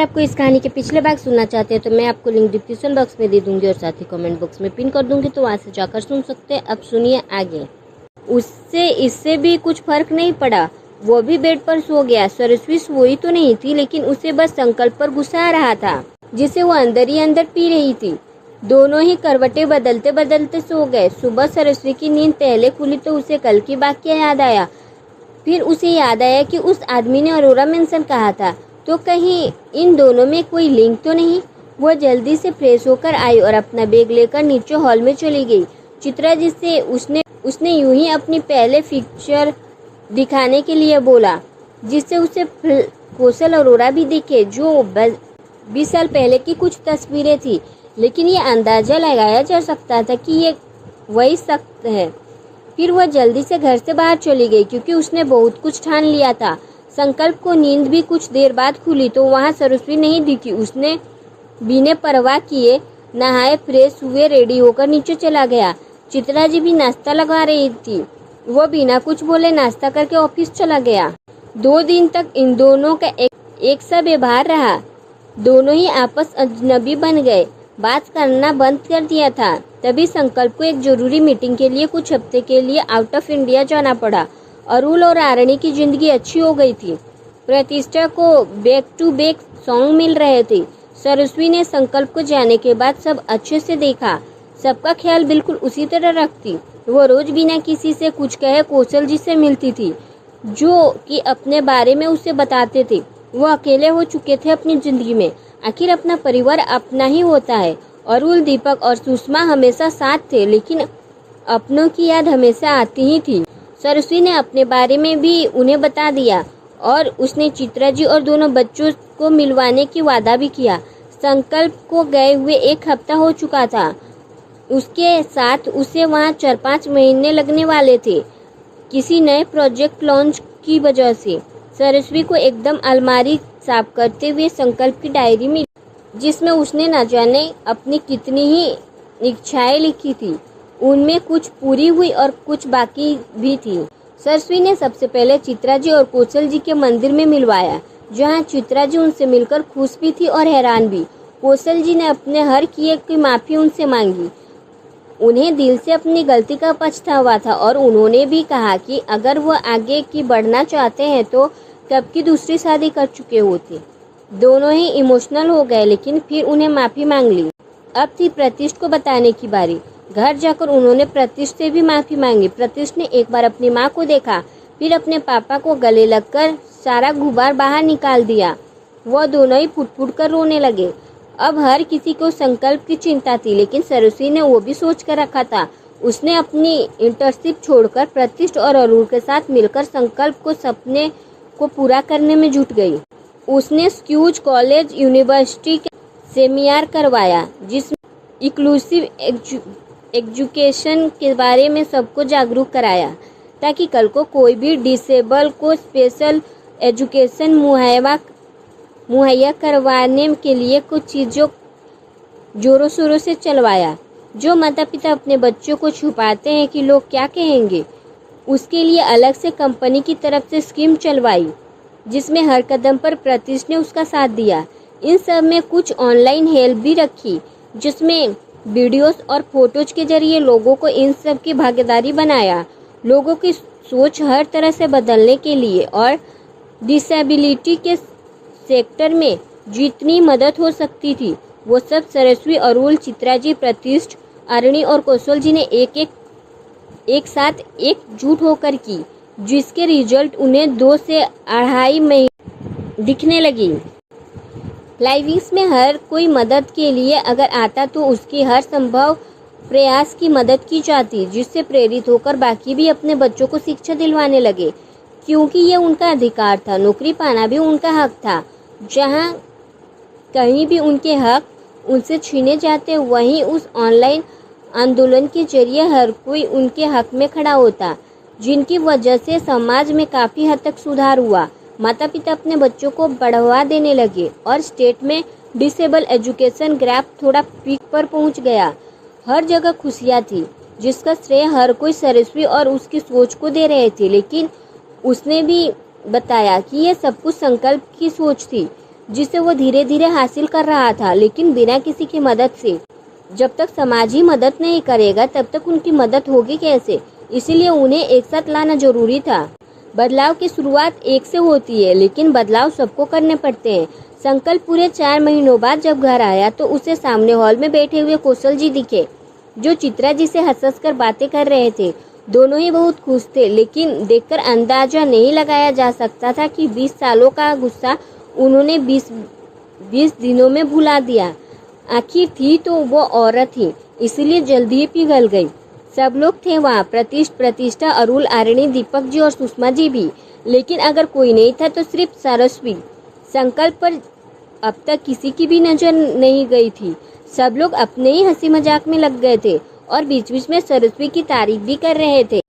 आपको इस कहानी के पिछले भाग सुनना चाहते हैं तो मैं आपको लिंक डिस्क्रिप्शन बॉक्स में दे दूंगी और साथ ही कमेंट बॉक्स में पिन कर दूंगी, तो वहां से जाकर सुन सकते हैं। अब सुनिए आगे। उससे इससे भी कुछ फर्क नहीं पड़ा, वो भी बेड पर सो गया। सरस्वी सोई तो नहीं थी, लेकिन उसे बस संकल्प पर गुस्सा आ रहा था जिसे वो अंदर ही अंदर पी रही थी। दोनों ही करवटें बदलते बदलते सो गए। सुबह सरस्वी की नींद पहले खुली तो उसे कल की वाकया याद आया। फिर उसे याद आया कि उस आदमी ने अरोरा मेंशन कहा था, तो कहीं इन दोनों में कोई लिंक तो नहीं। वो जल्दी से फ्रेश होकर आई और अपना बैग लेकर नीचे हॉल में चली गई। चित्रा जिससे उसने यूं ही अपनी पहले पिक्चर दिखाने के लिए बोला, जिससे उसे कौशल अरोरा भी दिखे, जो 20 साल पहले की कुछ तस्वीरें थी। लेकिन ये अंदाजा लगाया जा सकता था कि ये वही शख्स है। फिर वह जल्दी से घर से बाहर चली गई, क्योंकि उसने बहुत कुछ ठान लिया था। संकल्प को नींद भी कुछ देर बाद खुली तो वहाँ सरस्वी नहीं दिखी। उसने बिना परवाह किए नहाए फ्रेश हुए रेडी होकर नीचे चला गया। चित्रा जी भी नाश्ता लगा रही थी। वो बिना कुछ बोले नाश्ता करके ऑफिस चला गया। 2 दिन तक इन दोनों का एक सा व्यवहार रहा। दोनों ही आपस अजनबी बन गए, बात करना बंद कर दिया था। तभी संकल्प को एक जरूरी मीटिंग के लिए कुछ हफ्ते के लिए आउट ऑफ इंडिया जाना पड़ा। अरुल और आरणी की जिंदगी अच्छी हो गई थी। प्रतिष्ठा को बैक टू बैक सॉन्ग मिल रहे थे। सरस्वी ने संकल्प को जाने के बाद सब अच्छे से देखा। सबका ख्याल बिल्कुल उसी तरह रखती। वो रोज बिना किसी से कुछ कहे कौशल जी से मिलती थी, जो कि अपने बारे में उसे बताते थे। वो अकेले हो चुके थे अपनी जिंदगी में। आखिर अपना परिवार अपना ही होता है। अरुल, दीपक और सुषमा हमेशा साथ थे, लेकिन अपनों की याद हमेशा आती ही थी। सरस्वी ने अपने बारे में भी उन्हें बता दिया और उसने चित्रा जी और दोनों बच्चों को मिलवाने की वादा भी किया। संकल्प को गए हुए 1 हफ्ता हो चुका था। उसके साथ उसे वहाँ 4-5 महीने लगने वाले थे, किसी नए प्रोजेक्ट लॉन्च की वजह से। सरस्वी को एकदम अलमारी साफ करते हुए संकल्प की डायरी मिली, जिसमें उसने न जाने अपनी कितनी ही इच्छाएं लिखी थी। उनमें कुछ पूरी हुई और कुछ बाकी भी थी। सरस्वी ने सबसे पहले चित्रा जी और कौशल जी के मंदिर में मिलवाया, जहां चित्रा जी उनसे मिलकर खुश भी थी और हैरान भी। कौशल जी ने अपने हर किए की माफी उनसे मांगी। उन्हें दिल से अपनी गलती का पछतावा था और उन्होंने भी कहा कि अगर वो आगे की बढ़ना चाहते हैं तो कब की दूसरी शादी कर चुके होते। दोनों ही इमोशनल हो गए, लेकिन फिर उन्हें माफी मांग ली। अब थी प्रतिष्ठ को बताने की बारी। घर जाकर उन्होंने प्रतिष्ठ से भी माफी मांगी। प्रतिष्ठ ने एक बार अपनी माँ को देखा, फिर अपने पापा को गले लगकर सारा गुबार बाहर निकाल दिया। वो दोनों ही फुट फुट कर रोने लगे। अब हर किसी को संकल्प की चिंता थी, लेकिन सरस्वी ने वो भी सोच कर रखा था। उसने अपनी इंटर्नशिप छोड़कर प्रतिष्ठ और अरुण के साथ मिलकर संकल्प को सपने को पूरा करने में जुट गई। उसने स्क्यूज कॉलेज यूनिवर्सिटी के सेमिनार करवाया, जिसमें इंक्लूसिव एजुकेशन के बारे में सबको जागरूक कराया, ताकि कल को कोई भी डिसेबल को स्पेशल एजुकेशन मुहैया करवाने के लिए कुछ चीज़ों जोरों शोरों से चलवाया। जो माता पिता अपने बच्चों को छुपाते हैं कि लोग क्या कहेंगे, उसके लिए अलग से कंपनी की तरफ से स्कीम चलवाई, जिसमें हर कदम पर प्रतिष्ठ ने उसका साथ दिया। इन सब में कुछ ऑनलाइन हेल्प भी रखी, जिसमें वीडियोस और फोटोज के जरिए लोगों को इन सब की भागीदारी बनाया। लोगों की सोच हर तरह से बदलने के लिए और डिसेबिलिटी के सेक्टर में जितनी मदद हो सकती थी वो सब सरस्वी, अरुल, चित्रा जी, प्रतिष्ठ, आरणी और कौशल जी ने एक साथ एकजुट होकर की, जिसके रिजल्ट उन्हें 2 से 2.5 महीने दिखने लगी। लाइविंग्स में हर कोई मदद के लिए अगर आता तो उसकी हर संभव प्रयास की मदद की जाती, जिससे प्रेरित होकर बाकी भी अपने बच्चों को शिक्षा दिलवाने लगे, क्योंकि ये उनका अधिकार था। नौकरी पाना भी उनका हक था। जहां कहीं भी उनके हक उनसे छीने जाते, वहीं उस ऑनलाइन आंदोलन के जरिए हर कोई उनके हक में खड़ा होता, जिनकी वजह से समाज में काफ़ी हद तक सुधार हुआ। माता पिता अपने बच्चों को बढ़ावा देने लगे और स्टेट में डिसेबल एजुकेशन ग्राफ थोड़ा पीक पर पहुंच गया। हर जगह खुशियाँ थी, जिसका श्रेय हर कोई सरस्वी और उसकी सोच को दे रहे थे। लेकिन उसने भी बताया कि यह सब कुछ संकल्प की सोच थी, जिसे वो धीरे धीरे हासिल कर रहा था, लेकिन बिना किसी की मदद से। जब तक समाज ही मदद नहीं करेगा तब तक उनकी मदद होगी कैसे? इसीलिए उन्हें एक साथ लाना जरूरी था। बदलाव की शुरुआत एक से होती है, लेकिन बदलाव सबको करने पड़ते हैं। संकल्प पूरे 4 महीनों बाद जब घर आया तो उसे सामने हॉल में बैठे हुए कौशल जी दिखे, जो चित्रा जी से हंस हंस कर बातें कर रहे थे। दोनों ही बहुत खुश थे, लेकिन देखकर अंदाजा नहीं लगाया जा सकता था कि 20 सालों का गुस्सा उन्होंने 20 दिनों में भुला दिया। आखिर थी तो वो औरत ही, इसलिए जल्दी ही पिघल गई। सब लोग थे वहाँ, प्रतिष्ठा, अरुल, आरणी, दीपक जी और सुषमा जी भी। लेकिन अगर कोई नहीं था तो सिर्फ सरस्वी। संकल्प पर अब तक किसी की भी नजर नहीं गई थी। सब लोग अपने ही हंसी मजाक में लग गए थे और बीच बीच में सरस्वी की तारीफ भी कर रहे थे।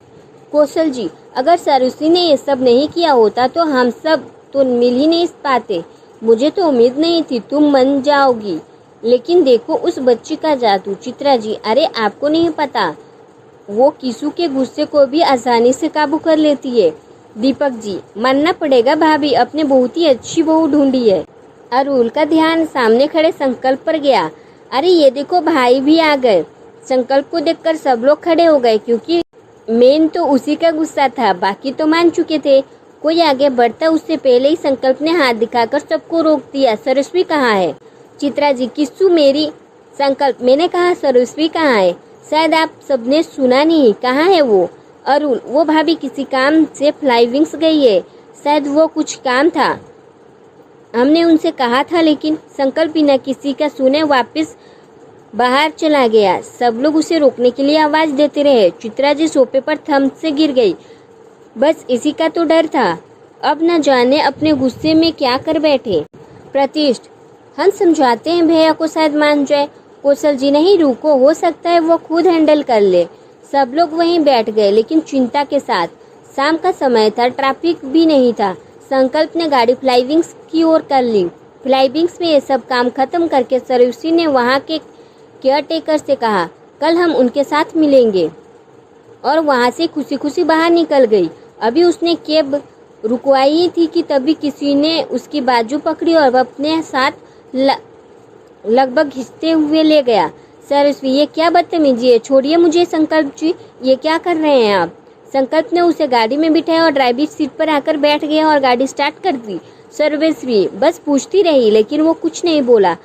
कौशल जी, अगर सरस्वी ने ये सब नहीं किया होता तो हम सब तो मिल ही नहीं पाते। मुझे तो उम्मीद नहीं थी तुम मान जाओगी, लेकिन देखो उस बच्ची का जादू। चित्रा जी, अरे आपको नहीं पता, वो किसू के गुस्से को भी आसानी से काबू कर लेती है। दीपक जी, मानना पड़ेगा भाभी, अपने बहुत ही अच्छी बहू ढूंढी है। अरुल का ध्यान सामने खड़े संकल्प पर गया। अरे ये देखो, भाई भी आ गए। संकल्प को देखकर सब लोग खड़े हो गए, क्योंकि मेन तो उसी का गुस्सा था, बाकी तो मान चुके थे। कोई आगे बढ़ता उससे पहले ही संकल्प ने हाथ दिखाकर सबको रोक दिया। सरस्वी कहाँ है? चित्रा जी, किस्सू मेरी। संकल्प, मैंने कहा सरस्वी कहाँ है? शायद आप सबने सुना नहीं, कहाँ है वो? अरुल, वो भाभी किसी काम से फ्लाईविंग्स गई है, शायद वो कुछ काम था, हमने उनसे कहा था। लेकिन संकल्प बिना किसी का सुने वापस बाहर चला गया। सब लोग उसे रोकने के लिए आवाज देते रहे। चित्रा जी सोफे पर थम से गिर गई। बस इसी का तो डर था, अब न जाने अपने गुस्से में क्या कर बैठे। प्रतिष्ठ, हम समझाते हैं भैया को, शायद मान जाए। कौशल जी, नहीं रुको, हो सकता है वो खुद हैंडल कर ले। सब लोग वहीं बैठ गए, लेकिन चिंता के साथ। शाम का समय था, ट्रैफिक भी नहीं था। संकल्प ने गाड़ी फ्लाईविंग्स की ओर कर ली। फ्लाईविंग्स में ये सब काम खत्म करके सरस्वी ने वहाँ के केयरटेकर से कहा, कल हम उनके साथ मिलेंगे, और वहाँ से खुशी खुशी बाहर निकल गई। अभी उसने कैब रुकवाई ही थी कि तभी किसी ने उसकी बाजू पकड़ी और अपने साथ लगभग घिसते हुए ले गया। सरस्वी, ये क्या बदतमीजी है, छोड़िए मुझे। संकल्प जी, ये क्या कर रहे हैं आप? संकल्प ने उसे गाड़ी में बिठाया और ड्राइविंग सीट पर आकर बैठ गया और गाड़ी स्टार्ट कर दी। सरस्वी बस पूछती रही, लेकिन वो कुछ नहीं बोला।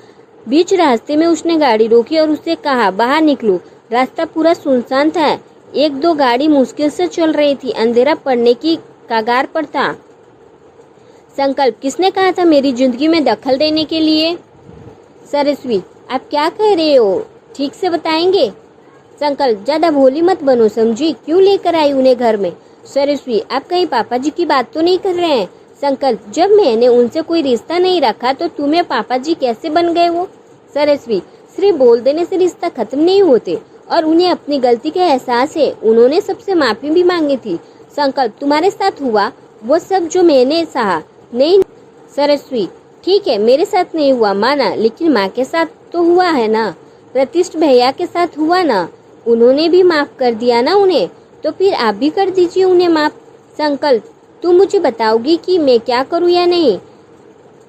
बीच रास्ते में उसने गाड़ी रोकी और उससे कहा, बाहर निकलो। रास्ता पूरा सुनसान था, 1-2 गाड़ी मुश्किल से चल रही थी, अंधेरा पड़ने की कगार पर था। संकल्प, किसने कहा था मेरी जिंदगी में दखल देने के लिए? सरस्वी, आप क्या कह रहे हो, ठीक से बताएंगे? संकल्प, ज्यादा भोली मत बनो समझी, क्यों लेकर आई उन्हें घर में? सरस्वी, आप कहीं पापा जी की बात तो नहीं कर रहे हैं? संकल्प, जब मैंने उनसे कोई रिश्ता नहीं रखा तो तुम्हें पापा जी कैसे बन गए वो? सरस्वी, सिर्फ बोल देने से रिश्ता खत्म नहीं होते, और उन्हें अपनी गलती का एहसास है, उन्होंने सबसे माफी भी मांगी थी। संकल्प, तुम्हारे साथ हुआ वो सब जो मैंने सहा? नहीं। सरस्वी, ठीक है, मेरे साथ नहीं हुआ माना, लेकिन माँ के साथ तो हुआ है ना, प्रतिष्ठ भैया के साथ हुआ ना, उन्होंने भी माफ कर दिया ना उन्हें, तो फिर आप भी कर दीजिए उन्हें माफ। संकल्प, तुम मुझे बताओगी कि मैं क्या करूँ या नहीं?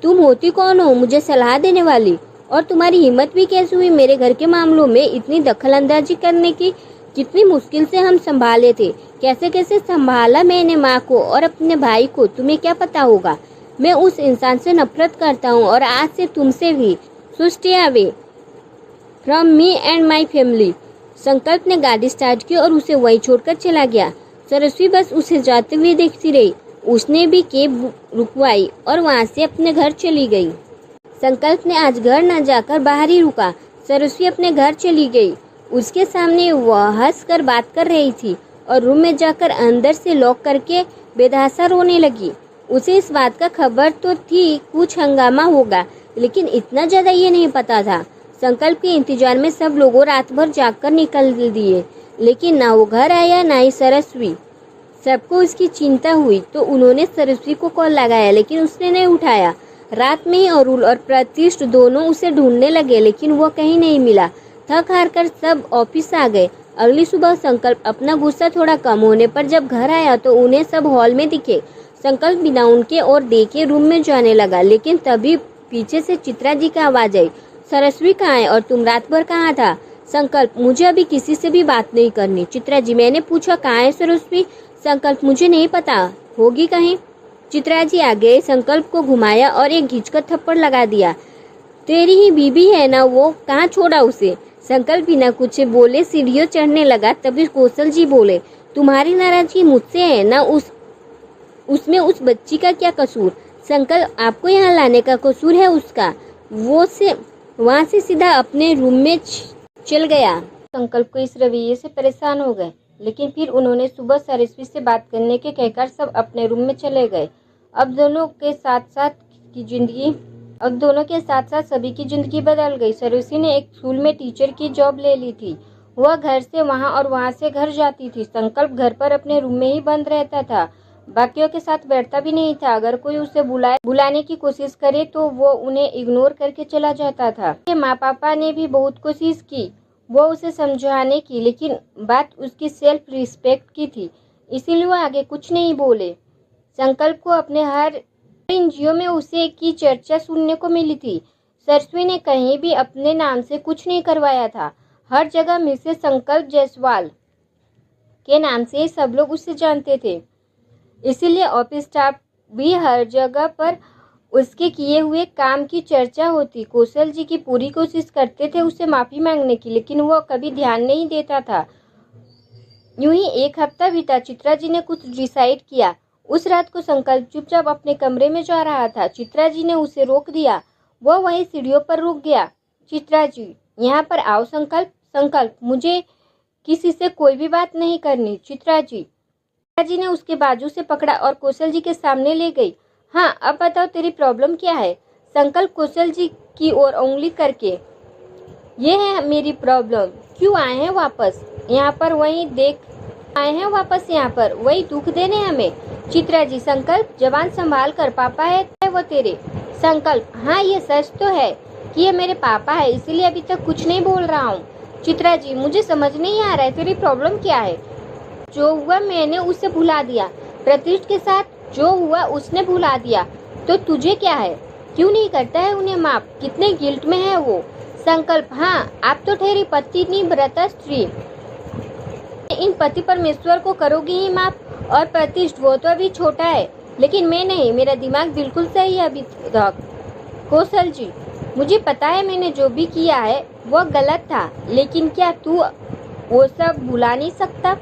तुम होती कौन हो मुझे सलाह देने वाली? और तुम्हारी हिम्मत भी कैसे हुई मेरे घर के मामलों में इतनी दखलंदाजी करने की? कितनी मुश्किल से हम संभाले थे, कैसे कैसे संभाला मैंने माँ को और अपने भाई को, तुम्हें क्या पता होगा। मैं उस इंसान से नफरत करता हूँ, और आज से तुमसे भी। Stay away from me and my family. संकल्प ने गाड़ी स्टार्ट की और उसे वहीं छोड़कर चला गया। सरस्वी बस उसे जाते हुए देखती रही। उसने भी कैब रुकवाई और वहाँ से अपने घर चली गई। संकल्प ने आज घर न जाकर बाहर ही रुका। सरस्वी अपने घर चली गई। उसके सामने वह हंसकर बात कर रही थी और रूम में जाकर अंदर से लॉक करके बेतहाशा रोने लगी। उसे इस बात का खबर तो थी कुछ हंगामा होगा, लेकिन इतना ज्यादा ये नहीं पता था। संकल्प के इंतजार में सब लोगों रात भर जागकर निकल दिए, लेकिन ना वो घर आया ना ही सरस्वी। सबको उसकी चिंता हुई तो उन्होंने सरस्वी को कॉल लगाया, लेकिन उसने नहीं उठाया। रात में ही अरुल और प्रतिष्ठ दोनों उसे ढूंढने लगे, लेकिन वो कहीं नहीं मिला। थक हार कर सब ऑफिस आ गए। अगली सुबह संकल्प अपना गुस्सा थोड़ा कम होने पर जब घर आया तो उन्हें सब हॉल में दिखे। संकल्प बिना उनके और देखे रूम में जाने लगा, लेकिन तभी पीछे से चित्रा जी की आवाज आई, सरस्वी कहाँ है और तुम रात भर कहाँ था? संकल्प, मुझे अभी किसी से भी बात नहीं करनी। चित्रा जी, मैंने पूछा कहाँ है सरस्वी? संकल्प, मुझे नहीं पता, होगी कहीं। चित्रा जी आ गए, संकल्प को घुमाया और एक घिंचकर थप्पड़ लगा दिया। तेरी ही बीबी है ना वो, कहाँ छोड़ा उसे? संकल्प बिना कुछ बोले सीढ़ियों चढ़ने लगा। तभी कौशल जी बोले, तुम्हारी नाराजगी मुझसे है ना, उसमें उस बच्ची का क्या कसूर? संकल्प, आपको यहाँ लाने का कसूर है उसका। वहाँ से सीधा अपने रूम में चल गया। संकल्प को इस रवैये से परेशान हो गए, लेकिन फिर उन्होंने सुबह सरस्वी से बात करने के कहकर सब अपने रूम में चले गए। अब दोनों के साथ साथ सभी की जिंदगी बदल गई। सरस्वी ने एक स्कूल में टीचर की जॉब ले ली थी। वह घर से वहाँ और वहाँ से घर जाती थी। संकल्प घर पर अपने रूम में ही बंद रहता था, बाकियों के साथ बैठता भी नहीं था। अगर कोई उसे बुलाने की कोशिश करे तो वो उन्हें इग्नोर करके चला जाता था। माँ पापा ने भी बहुत कोशिश की वो उसे समझाने की, लेकिन बात उसकी सेल्फ रिस्पेक्ट की थी, इसीलिए वो आगे कुछ नहीं बोले। संकल्प को अपने हर एनजीओ में उसे की चर्चा सुनने को मिली थी। सरस्वी ने कहीं भी अपने नाम से कुछ नहीं करवाया था। हर जगह मिसेस संकल्प जायसवाल के नाम से सब लोग उसे जानते थे, इसीलिए ऑफिस स्टाफ भी हर जगह पर उसके किए हुए काम की चर्चा होती। कौशल जी की पूरी कोशिश करते थे उसे माफी मांगने की, लेकिन वो कभी ध्यान नहीं देता था। यूं ही एक हफ्ता बीता। चित्रा जी ने कुछ डिसाइड किया। उस रात को संकल्प चुपचाप अपने कमरे में जा रहा था। चित्रा जी ने उसे रोक दिया। वह वहीं सीढ़ियों पर रुक गया। चित्रा जी, यहाँ पर आओ। संकल्प, मुझे किसी से कोई भी बात नहीं करनी। चित्रा जी ने उसके बाजू से पकड़ा और कौशल जी के सामने ले गई। हाँ, अब बताओ तेरी प्रॉब्लम क्या है? संकल्प कौशल जी की ओर उंगली करके, ये है मेरी प्रॉब्लम। क्यों आए हैं वापस यहाँ पर? वही दुख देने हमें। चित्रा जी, संकल्प जबान संभाल कर, पापा है वो तेरे? संकल्प, हाँ ये सच तो है कि ये मेरे पापा है, इसीलिए अभी तक कुछ नहीं बोल रहा हूँ। चित्रा जी, मुझे समझ नहीं आ रहा है तेरी प्रॉब्लम क्या है? जो हुआ मैंने उसे भुला दिया। प्रतिष्ठ के साथ जो हुआ उसने भुला दिया, तो तुझे क्या है? क्यों नहीं करता है उन्हें माफ? कितने गिल्ट में है वो। संकल्प, हाँ आप तो ठहरी पत्नी व्रता स्त्री, इन पति परमेश्वर को करोगी ही माफ। और प्रतिष्ठ, वो तो अभी छोटा है, लेकिन मैं नहीं, मेरा दिमाग बिल्कुल सही है अभी तक। कौशल जी, मुझे पता है मैंने जो भी किया है वो गलत था, लेकिन क्या तू वो सब भुला नहीं सकता?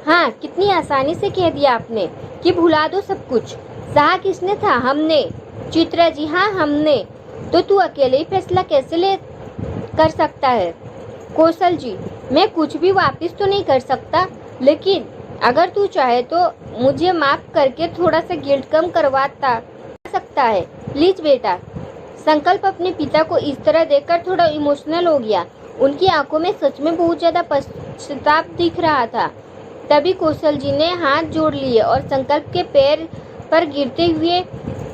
हाँ, कितनी आसानी से कह दिया आपने कि भुला दो सब कुछ। सहा किसने था? हमने। चित्रा जी, हाँ हमने। तो तू अकेले ही फैसला कैसे कर सकता है? कौशल जी, मैं कुछ भी वापस तो नहीं कर सकता, लेकिन अगर तू चाहे तो मुझे माफ करके थोड़ा सा गिल्ट कम करवाता सकता है, प्लीज बेटा। संकल्प अपने पिता को इस तरह देखकर थोड़ा इमोशनल हो गया। उनकी आंखों में सच में बहुत ज्यादा पश्चाताप दिख रहा था। तभी कौशल जी ने हाथ जोड़ लिए और संकल्प के पैर पर गिरते हुए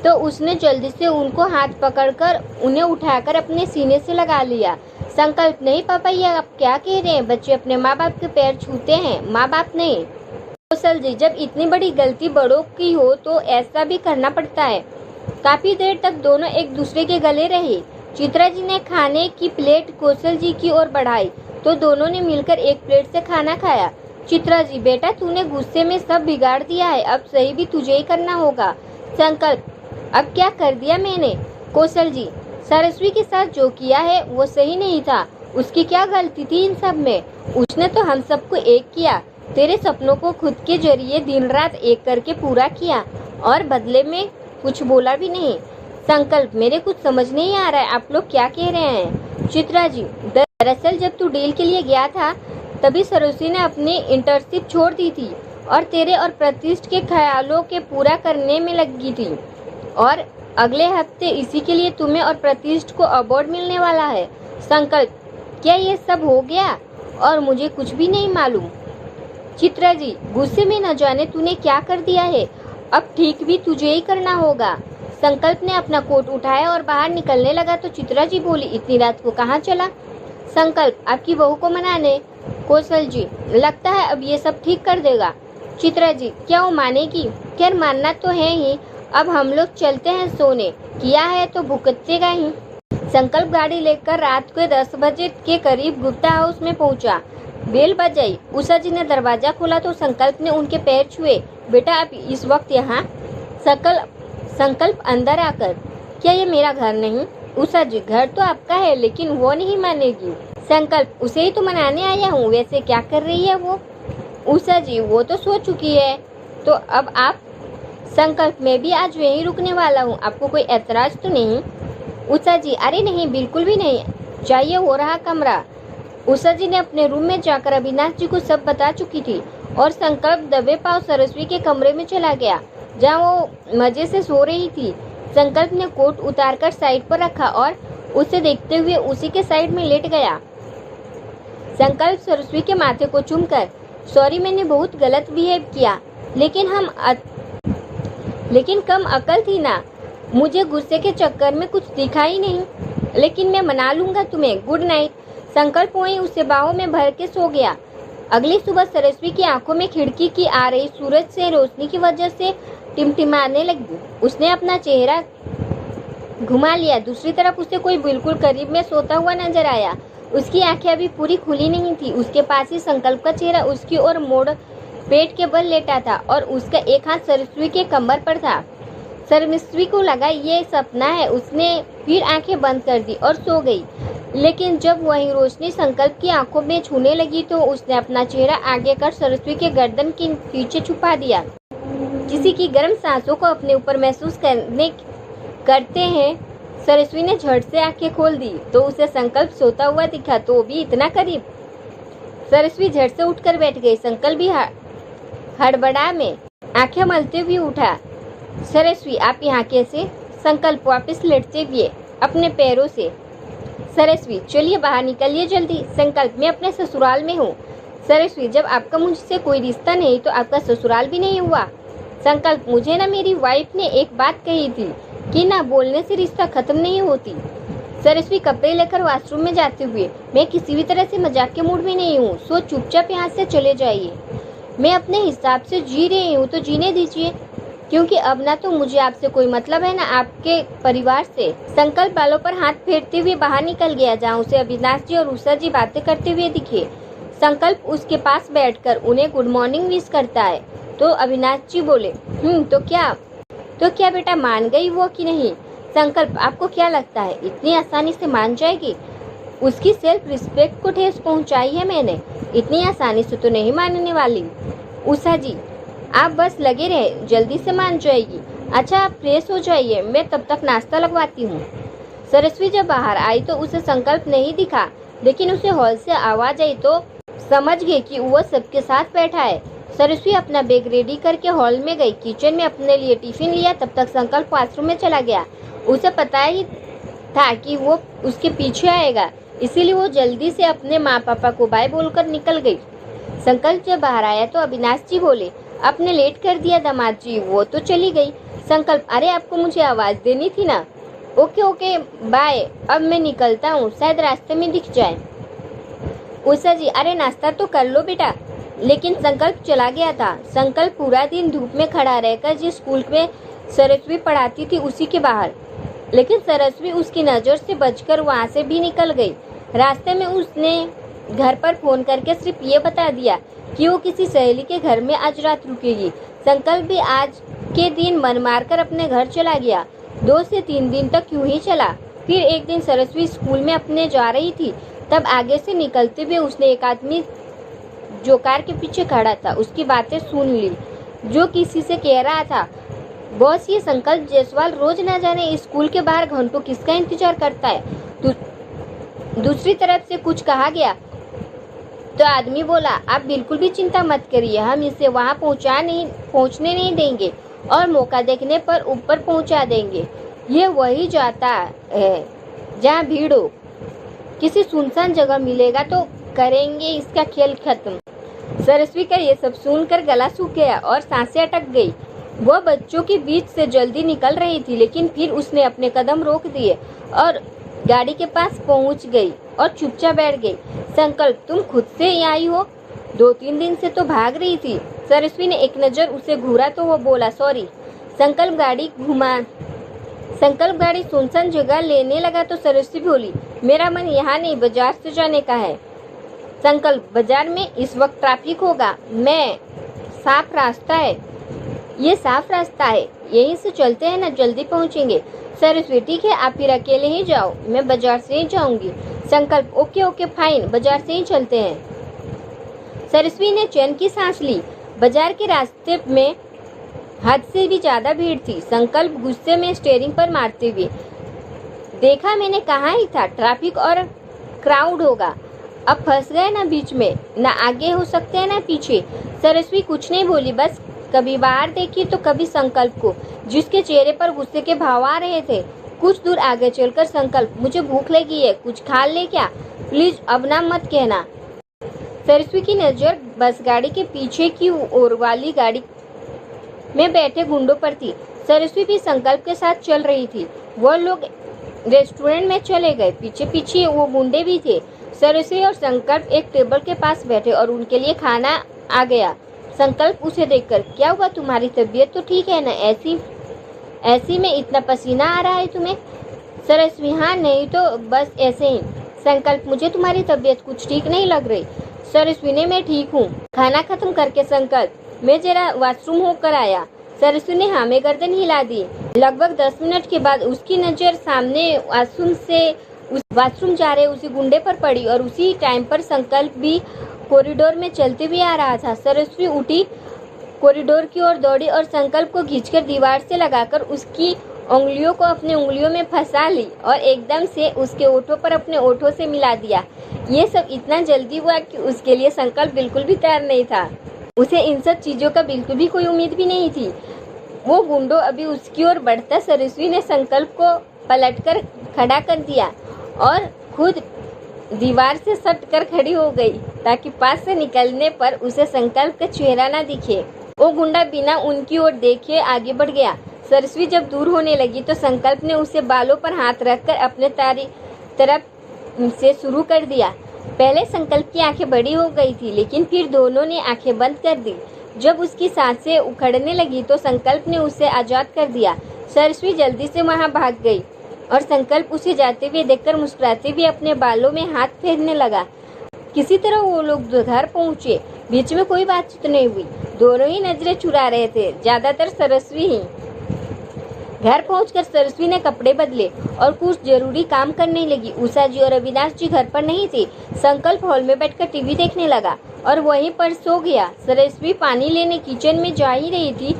तो उसने जल्दी से उनको हाथ पकड़कर उन्हें उठाकर अपने सीने से लगा लिया। संकल्प, नहीं पापा, ये आप क्या कह रहे हैं? बच्चे अपने माँ बाप के पैर छूते हैं, माँ बाप नहीं। कौशल जी, जब इतनी बड़ी गलती बड़ों की हो तो ऐसा भी करना पड़ता है। काफी देर तक दोनों एक दूसरे के गले रहे। चित्रा जी ने खाने की प्लेट कौशल जी की ओर बढ़ाई तो दोनों ने मिलकर एक प्लेट से खाना खाया। चित्रा जी, बेटा तूने गुस्से में सब बिगाड़ दिया है, अब सही भी तुझे ही करना होगा। संकल्प, अब क्या कर दिया मैंने? कौशल जी, सरस्वी के साथ जो किया है वो सही नहीं था, उसकी क्या गलती थी इन सब में? उसने तो हम सबको एक किया, तेरे सपनों को खुद के जरिए दिन रात एक करके पूरा किया और बदले में कुछ बोला भी नहीं। संकल्प, मेरे कुछ समझ नहीं आ रहा है, आप लोग क्या कह रहे हैं? चित्रा जी, दरअसल जब तू डील के लिए गया था तभी सरस्वी ने अपनी इंटर्नशिप छोड़ दी थी और तेरे और प्रतिष्ठ के ख्यालों के पूरा करने में लगी थी, और अगले हफ्ते इसी के लिए तुम्हें और प्रतिष्ठ को अवार्ड मिलने वाला है। संकल्प, क्या ये सब हो गया और मुझे कुछ भी नहीं मालूम? चित्रा जी, गुस्से में न जाने तूने क्या कर दिया है, अब ठीक भी तुझे ही करना होगा। संकल्प ने अपना कोट उठाया और बाहर निकलने लगा तो चित्रा जी बोली, इतनी रात को कहाँ चला? संकल्प, आपकी बहू को मनाने। कौशल जी, लगता है अब ये सब ठीक कर देगा। चित्रा जी, क्या वो मानेगी? खैर मानना तो है ही, अब हम लोग चलते हैं सोने, किया है तो भुगतेगा ही। संकल्प गाड़ी लेकर रात को 10 बजे के करीब गुप्ता हाउस में पहुंचा। बेल बजाई। उषा जी ने दरवाजा खोला तो संकल्प ने उनके पैर छुए। बेटा आप इस वक्त यहाँ? संकल्प अंदर आकर, क्या ये मेरा घर नहीं? उषा जी घर तो आपका है लेकिन वो नहीं मानेगी। संकल्प उसे ही तो मनाने आया हूँ, वैसे क्या कर रही है वो? उषा जी वो तो सो चुकी है। तो अब आप? संकल्प मैं भी आज वहीं रुकने वाला हूँ, आपको कोई ऐतराज तो नहीं? उषा जी अरे नहीं, बिल्कुल भी नहीं, चाहिए हो रहा कमरा। उषा जी ने अपने रूम में जाकर अविनाश जी को सब बता चुकी थी और संकल्प दबे पांव सरस्वी के कमरे में चला गया जहाँ वो मजे से सो रही थी। संकल्प ने कोट उतारकर साइड पर रखा और उसे देखते हुए उसी के साइड में लेट गया। संकल्प सरस्वी के माथे को चूमकर, सॉरी मैंने बहुत गलत बिहेव किया, लेकिन कम अकल थी ना, मुझे गुस्से के चक्कर में कुछ दिखा ही नहीं, लेकिन मैं मना लूंगा तुम्हें, गुड नाइट। संकल्प वहीं उसे बाहों में भर के सो गया। अगली सुबह सरस्वी की आंखों में खिड़की की आ रही सूरज से रोशनी की वजह से टिमटिमाने लगी। उसने अपना चेहरा घुमा लिया, दूसरी तरफ उसे कोई बिल्कुल करीब में सोता हुआ नजर आया। उसकी आंखें अभी पूरी खुली नहीं थी। उसके पास ही संकल्प का चेहरा उसकी ओर मोड़ पेट के बल लेटा था और उसका एक हाथ सरस्वी के कमर पर था। सरस्वी को लगा ये सपना है। उसने फिर आंखें बंद कर दी और सो गई। लेकिन जब वही रोशनी संकल्प की आंखों में छूने लगी तो उसने अपना चेहरा आगे कर सरस्वी के गर्दन के पीछे छुपा दिया। किसी की गर्म सांसों को अपने ऊपर महसूस करते हैं। सरस्वी ने झट से आंखें खोल दी तो उसे संकल्प सोता हुआ दिखा, तो भी इतना करीब। सरस्वी झट से उठकर बैठ गई। संकल्प भी हड़बड़ा में आंखें मलते हुए उठा। सरस्वी आप यहाँ कैसे? संकल्प वापस लेटते हुए अपने पैरों से। सरस्वी चलिए बाहर निकलिए जल्दी। संकल्प मैं अपने ससुराल में हूँ। सरस्वी जब आपका मुझसे कोई रिश्ता नहीं तो आपका ससुराल भी नहीं हुआ। संकल्प मुझे ना मेरी वाइफ ने एक बात कही थी कि ना बोलने से रिश्ता खत्म नहीं होती। सरस्वी कपड़े लेकर वॉशरूम में जाते हुए, मैं किसी भी तरह से मजाक के मूड में नहीं हूँ, सो चुपचाप यहाँ से चले जाइए। मैं अपने हिसाब से जी रही हूँ तो जीने दीजिए, क्योंकि अब ना तो मुझे आपसे कोई मतलब है ना आपके परिवार से। संकल्प बालों पर हाथ फेरते हुए बाहर निकल गया जहाँ उसे अविनाश जी और उषा जी बातें करते हुए दिखे। संकल्प उसके पास बैठकर उन्हें गुड मॉर्निंग विश करता है तो अविनाश जी बोले, तो क्या बेटा मान गई वो कि नहीं? संकल्प आपको क्या लगता है इतनी आसानी से मान जाएगी? उसकी सेल्फ रिस्पेक्ट को ठेस पहुंचाई है मैंने, इतनी आसानी से तो नहीं मानने वाली। उषा जी आप बस लगे रहे, जल्दी से मान जाएगी। अच्छा आप फ्रेश हो जाइए, मैं तब तक नाश्ता लगवाती हूँ। सरस्वी जब बाहर आई तो उसे संकल्प नहीं दिखा, लेकिन उसे हॉल से आवाज आई तो समझ गई कि वो सबके साथ बैठा है। सरस्वी अपना बैग रेडी करके हॉल में गई। किचन में अपने लिए टिफिन लिया। तब तक संकल्प वॉशरूम में चला गया। उसे पता ही था कि वो उसके पीछे आएगा, इसीलिए वो जल्दी से अपने माँ पापा को बाय बोलकर निकल गई। संकल्प जब बाहर आया तो अविनाश जी बोले, आपने लेट कर दिया दामाद जी, वो तो चली गई। संकल्प अरे आपको मुझे आवाज देनी थी ना। ओके बाय, अब मैं निकलता हूँ, शायद रास्ते में दिख जाए। उषा जी अरे नाश्ता तो कर लो बेटा। लेकिन संकल्प चला गया था। संकल्प पूरा दिन धूप में खड़ा रहकर जिस स्कूल में सरस्वी पढ़ाती थी उसी के बाहर, लेकिन सरस्वी उसकी नज़र से बचकर वहाँ से भी निकल गई। रास्ते में उसने घर पर फोन करके सिर्फ ये बता दिया कि वो किसी सहेली के घर में आज रात रुकेगी। संकल्प भी आज के दिन मन मारकर अपने घर चला गया। 2 से 3 दिन तक यूं ही चला। फिर एक दिन सरस्वी स्कूल में अपने जा रही थी, तब आगे से निकलते हुए उसने एक आदमी जो कार के पीछे खड़ा था उसकी बातें सुन ली, जो किसी से कह रहा था, बॉस ये संकल्प जायसवाल रोज न जाने स्कूल के बाहर घंटों किसका इंतजार करता है। दूसरी तरफ से कुछ कहा गया तो आदमी बोला, आप बिल्कुल भी चिंता मत करिए, हम इसे वहाँ पहुँचने नहीं देंगे और मौका देखने पर ऊपर पहुँचा देंगे। ये वही जाता है जहाँ भीड़ हो, किसी सुनसान जगह मिलेगा तो करेंगे इसका खेल खत्म। सरस्वी का ये सब सुनकर गला सूख गया और सांसें अटक गई। वह बच्चों के बीच से जल्दी निकल रही थी, लेकिन फिर उसने अपने कदम रोक दिए और गाड़ी के पास पहुंच गई और चुपचाप बैठ गई। संकल्प तुम खुद से ही आई हो? 2-3 दिन से तो भाग रही थी। सरस्वी ने एक नज़र उसे घूरा तो वो बोला, सॉरी। संकल्प गाड़ी सुनसान जगह लेने लगा तो सरस्वती बोली, मेरा मन यहाँ नहीं, बाजार से जाने का है। संकल्प, बाजार में इस वक्त ट्रैफिक होगा, साफ रास्ता है, ये साफ रास्ता है, यहीं से चलते हैं ना, जल्दी पहुँचेंगे। सरस्वती, ठीक है, आप फिर अकेले ही जाओ, मैं बाजार से ही जाऊंगी। संकल्प, ओके ओके फाइन, बाजार से ही चलते हैं। सरस्वती ने चैन की सांस ली। बाजार के रास्ते में हद से भी ज्यादा भीड़ थी। संकल्प गुस्से में स्टीयरिंग पर मारते हुए, देखा, मैंने कहा ही था ट्रैफिक और क्राउड होगा, अब फंस गए ना बीच में, ना आगे हो सकते हैं ना पीछे। सरस्वती कुछ नहीं बोली, बस कभी बाहर देखी तो कभी संकल्प को, जिसके चेहरे पर गुस्से के भाव आ रहे थे। कुछ दूर आगे चलकर संकल्प, मुझे भूख लगी है, कुछ खा ले क्या, प्लीज अब ना मत कहना। सरस्वती की नजर बस गाड़ी के पीछे की ओर वाली गाड़ी में बैठे गुंडों पर थी। सरस्वती भी संकल्प के साथ चल रही थी। वो लोग रेस्टोरेंट में चले गए, पीछे पीछे वो गुंडे भी थे। सरस्वती और संकल्प एक टेबल के पास बैठे और उनके लिए खाना आ गया। संकल्प उसे देखकर, क्या हुआ, तुम्हारी तबीयत तो ठीक है ना, ऐसी में इतना पसीना आ रहा है तुम्हें। सरस्वती, हाँ नहीं तो बस ऐसे ही। संकल्प, मुझे तुम्हारी तबीयत कुछ ठीक नहीं लग रही। सरस्वती ने, मैं ठीक हूँ। खाना खत्म करके संकल्प, मैं जरा वॉशरूम होकर आया। सरस्वती ने हाँ में गर्दन हिला दी। लगभग 10 मिनट के बाद उसकी नजर सामने वॉशरूम जा रहे उसी गुंडे पर पड़ी और उसी टाइम पर संकल्प भी कॉरिडोर में चलते हुए आ रहा था। सरस्वती उठी, कॉरिडोर की ओर दौड़ी और संकल्प को खींचकर दीवार से लगाकर उसकी उंगलियों को अपने उंगलियों में फंसा ली और एकदम से उसके ओठों पर अपने ओठों से मिला दिया। ये सब इतना जल्दी हुआ कि उसके लिए संकल्प बिल्कुल भी तैयार नहीं था। उसे इन सब चीजों का बिल्कुल भी कोई उम्मीद भी नहीं थी। वो गुंडों अभी उसकी ओर बढ़ता, सरस्वती ने संकल्प को पलटकर खड़ा कर दिया और खुद दीवार से सट कर खड़ी हो गई ताकि पास से निकलने पर उसे संकल्प का चेहरा न दिखे। वो गुंडा बिना उनकी ओर देखे आगे बढ़ गया। सरस्वती जब दूर होने लगी तो संकल्प ने उसे बालों पर हाथ रखकर अपने तरफ से शुरू कर दिया। पहले संकल्प की आंखें बड़ी हो गई थी, लेकिन फिर दोनों ने आंखें बंद कर दी। जब उसकी सांसें उखड़ने लगी तो संकल्प ने उसे आजाद कर दिया। सरस्वती जल्दी से वहां भाग गई और संकल्प उसे जाते हुए देखकर मुस्कुराते हुए अपने बालों में हाथ फेरने लगा। किसी तरह वो लोग घर पहुंचे। बीच में कोई बातचीत नहीं हुई, दोनों ही नजरें चुरा रहे थे, ज्यादातर सरस्वती ही। घर पहुंचकर सरस्वती ने कपड़े बदले और कुछ जरूरी काम करने लगी। उषा जी और अविनाश जी घर पर नहीं थे। संकल्प हॉल में बैठकर टीवी देखने लगा और वहीं पर सो गया। सरस्वती पानी लेने किचन में जा ही रही थी,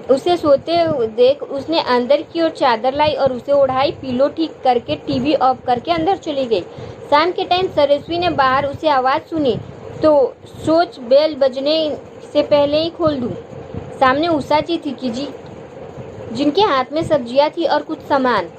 उसे सोते देख उसने अंदर की ओर चादर लाई और उसे ओढ़ाई, पिलो ठीक करके टीवी ऑफ करके अंदर चली गई। शाम के टाइम सरस्वती ने बाहर उसे आवाज सुनी तो सोच बेल बजने से पहले ही खोल दूं। सामने उषा जी थी जिनके हाथ में सब्जियां थी और कुछ सामान।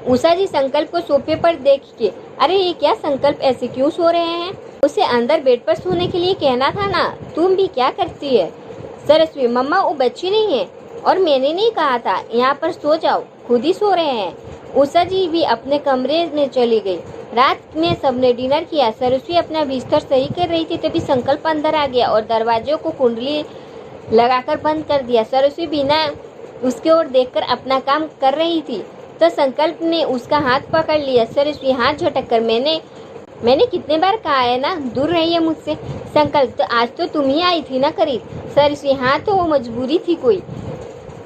उषा जी संकल्प को सोफे पर देख के, अरे ये क्या संकल्प, ऐसे क्यों सो रहे हैं? उसे अंदर बेड पर सोने के लिए कहना था ना, तुम भी क्या करती है? सरस्वती, मम्मा वो बच्ची नहीं है और मैंने नहीं कहा था यहाँ पर सो जाओ, खुद ही सो रहे हैं। उषा जी भी अपने कमरे में चली गई। रात में सबने डिनर किया। सरस्वती अपना बिस्तर सही कर रही थी तभी संकल्प अंदर आ गया और दरवाजे को कुंडली लगाकर बंद कर दिया। सरस्वती बिना उसके ओर देखकर अपना काम कर रही थी तो संकल्प ने उसका हाथ पकड़ लिया। सरस्वती हाथ झटक कर, मैंने कितने बार कहा है ना, दूर रहिए मुझसे। संकल्प, तो आज तो तुम ही आई थी ना करीब। सरस्वती, हाँ तो वो मजबूरी थी कोई,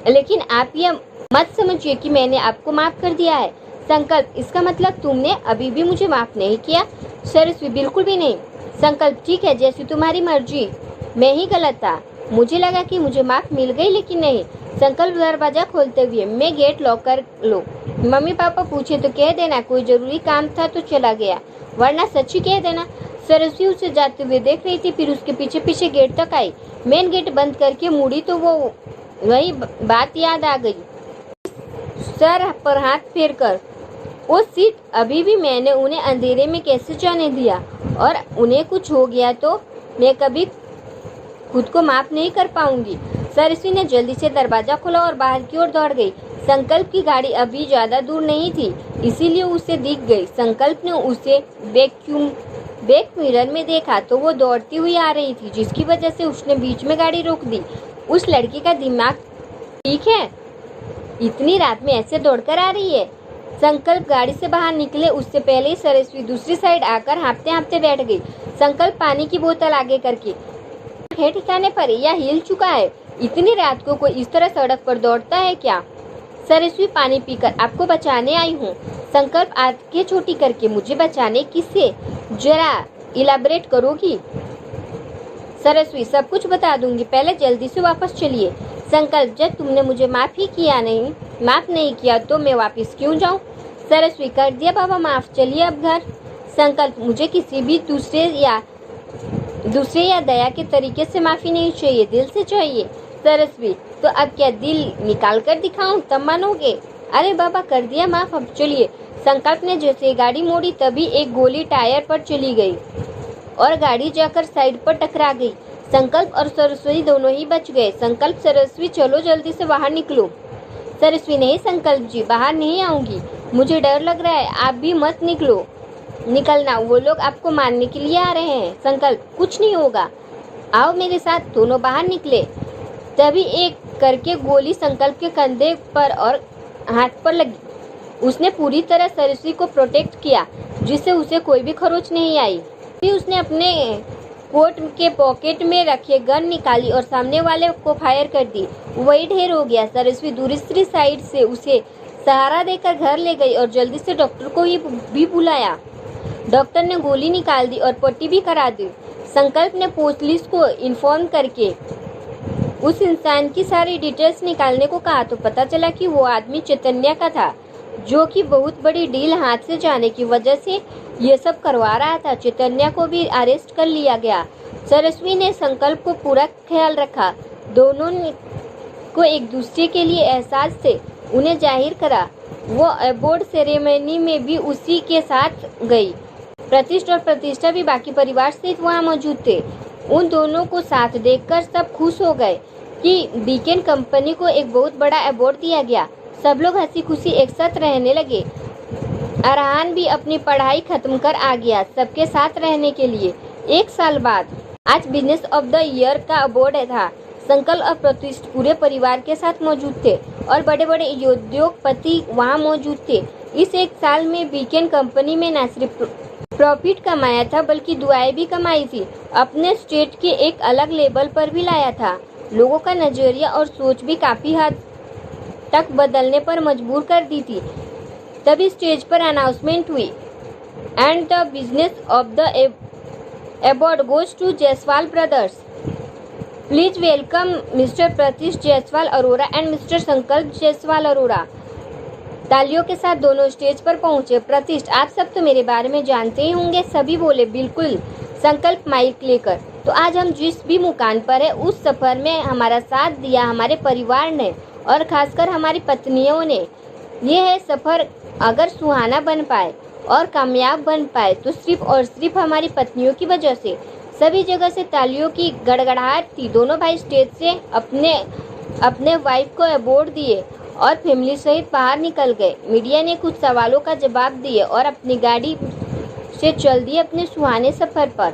लेकिन आप ये मत समझिए कि मैंने आपको माफ कर दिया है। संकल्प, इसका मतलब तुमने अभी भी मुझे माफ नहीं किया? सरस्वती, बिल्कुल भी नहीं। संकल्प, ठीक है, जैसी तुम्हारी मर्जी, मैं ही गलत था, मुझे लगा कि मुझे माफ मिल गई लेकिन नहीं। संकल्प दरवाजा खोलते हुए, मैं गेट लॉक कर लो, मम्मी पापा पूछे तो कह देना कोई जरूरी काम था तो चला गया, वरना सच्ची कह देना। सरस्वती उसे जाते हुए देख रही थी, फिर उसके पीछे पीछे गेट तक आई। मेन गेट बंद करके मुड़ी तो वो वही बात याद आ गई। सर पर हाथ फेर कर, वो सीट अभी भी मैंने उन्हें अंधेरे में कैसे जाने दिया, और उन्हें कुछ हो गया तो मैं कभी खुद को माफ नहीं कर पाऊंगी। सरस्वती ने जल्दी से दरवाजा खोला और बाहर की ओर दौड़ गई। संकल्प की गाड़ी अभी ज्यादा दूर नहीं थी, इसीलिए उसे दिख गई। संकल्प ने उसे बैक मिरर में देखा तो वो दौड़ती हुई आ रही थी, जिसकी वजह से उसने बीच में गाड़ी रोक दी। उस लड़की का दिमाग ठीक है, इतनी रात में ऐसे दौड़कर आ रही है। संकल्प गाड़ी से बाहर निकले उससे पहले ही सरस्वती दूसरी साइड आकर हाँफते हाँफते बैठ गई। संकल्प पानी की बोतल आगे करके है ठिकाने पर या हिल चुका है। इतनी रात को कोई इस तरह सड़क पर दौड़ता है क्या? सरस्वती पानी पीकर आपको बचाने आई हूँ। संकल्प आंखें छोटी करके मुझे बचाने किससे? जरा इलाबरेट करोगी? सरस्वती सब कुछ बता दूंगी, पहले जल्दी से वापस चलिए। संकल्प जब तुमने मुझे माफ नहीं किया तो मैं वापस क्यों जाऊं? सरस्वती कर दिया बाबा माफ, चलिए अब घर। संकल्प मुझे किसी भी दूसरे या दया के तरीके से माफी नहीं चाहिए, दिल से चाहिए। सरस्वती तो अब क्या दिल निकाल कर दिखाऊं तब मानोगे? अरे बाबा कर दिया माफ, अब चलिए। संकल्प ने जैसे गाड़ी मोड़ी तभी एक गोली टायर पर चली गई और गाड़ी जाकर साइड पर टकरा गई। संकल्प और सरस्वती दोनों ही बच गए। संकल्प सरस्वती चलो जल्दी से बाहर निकलो। सरस्वती नहीं संकल्प जी, बाहर नहीं आऊंगी, मुझे डर लग रहा है, आप भी मत निकलना, वो लोग आपको मारने के लिए आ रहे हैं। संकल्प कुछ नहीं होगा, आओ मेरे साथ। दोनों बाहर निकले तभी एक करके गोली संकल्प के कंधे पर और हाथ पर लगी। उसने पूरी तरह सरस्वती को प्रोटेक्ट किया जिससे उसे कोई भी खरोच नहीं आई। फिर उसने अपने कोट के पॉकेट में रखे गन निकाली और सामने वाले को फायर कर दी। वही ढेर हो गया। सरस्वती दूसरी साइड से उसे सहारा देकर घर ले गई और जल्दी से डॉक्टर को भी बुलाया। डॉक्टर ने गोली निकाल दी और पट्टी भी करा दी। संकल्प ने पुलिस को इन्फॉर्म करके उस इंसान की सारी डिटेल्स निकालने को कहा तो पता चला कि वो आदमी चैतन्य का था, जो कि बहुत बड़ी डील हाथ से जाने की वजह से ये सब करवा रहा था। चैतन्य को भी अरेस्ट कर लिया गया। सरस्वती ने संकल्प को पूरा ख्याल रखा। दोनों को एक दूसरे के लिए एहसास से उन्हें जाहिर करा। वो अवार्ड सेरेमनी में भी उसी के साथ गई। प्रतिष्ठा और प्रतिष्ठा भी बाकी परिवार सहित वहाँ मौजूद थे। उन दोनों को साथ देखकर सब खुश हो गए कि बीकेन कंपनी को एक बहुत बड़ा अवार्ड दिया गया। सब लोग हंसी खुशी एक साथ रहने लगे। अरहान भी अपनी पढ़ाई खत्म कर आ गया सबके साथ रहने के लिए। 1 साल बाद आज बिजनेस ऑफ द ईयर का अवार्ड था। संकल्प और प्रतिष्ठा पूरे परिवार के साथ मौजूद थे और बड़े बड़े उद्योगपति वहाँ मौजूद थे। इस 1 साल में बीकेन कंपनी में न सिर्फ प्रॉफिट कमाया था बल्कि दुआएं भी कमाई थी। अपने स्टेट के एक अलग लेवल पर भी लाया था। लोगों का नजरिया और सोच भी काफी हद तक बदलने पर मजबूर कर दी थी। तभी स्टेज पर अनाउंसमेंट हुई and the business of the award goes to Jaiswal brothers. Please welcome mister Pratishtha Jaiswal Arora and mister संकल्प जायसवाल अरोरा। तालियों के साथ दोनों स्टेज पर पहुंचे। प्रतिष्ठा आप सब तो मेरे बारे में जानते ही होंगे। सभी बोले बिल्कुल। संकल्प माइक लेकर तो आज हम जिस भी मुकाम पर है उस सफर में हमारा साथ दिया हमारे परिवार ने और खासकर हमारी पत्नियों ने। यह है सफर अगर सुहाना बन पाए और कामयाब बन पाए तो सिर्फ और सिर्फ हमारी पत्नियों की वजह से। सभी जगह से तालियों की गड़गड़ाहट थी। दोनों भाई स्टेज से अपने वाइफ को अवार्ड दिए और फैमिली सहित बाहर निकल गए। मीडिया ने कुछ सवालों का जवाब दिए और अपनी गाड़ी से चल दिए अपने सुहाने सफर पर।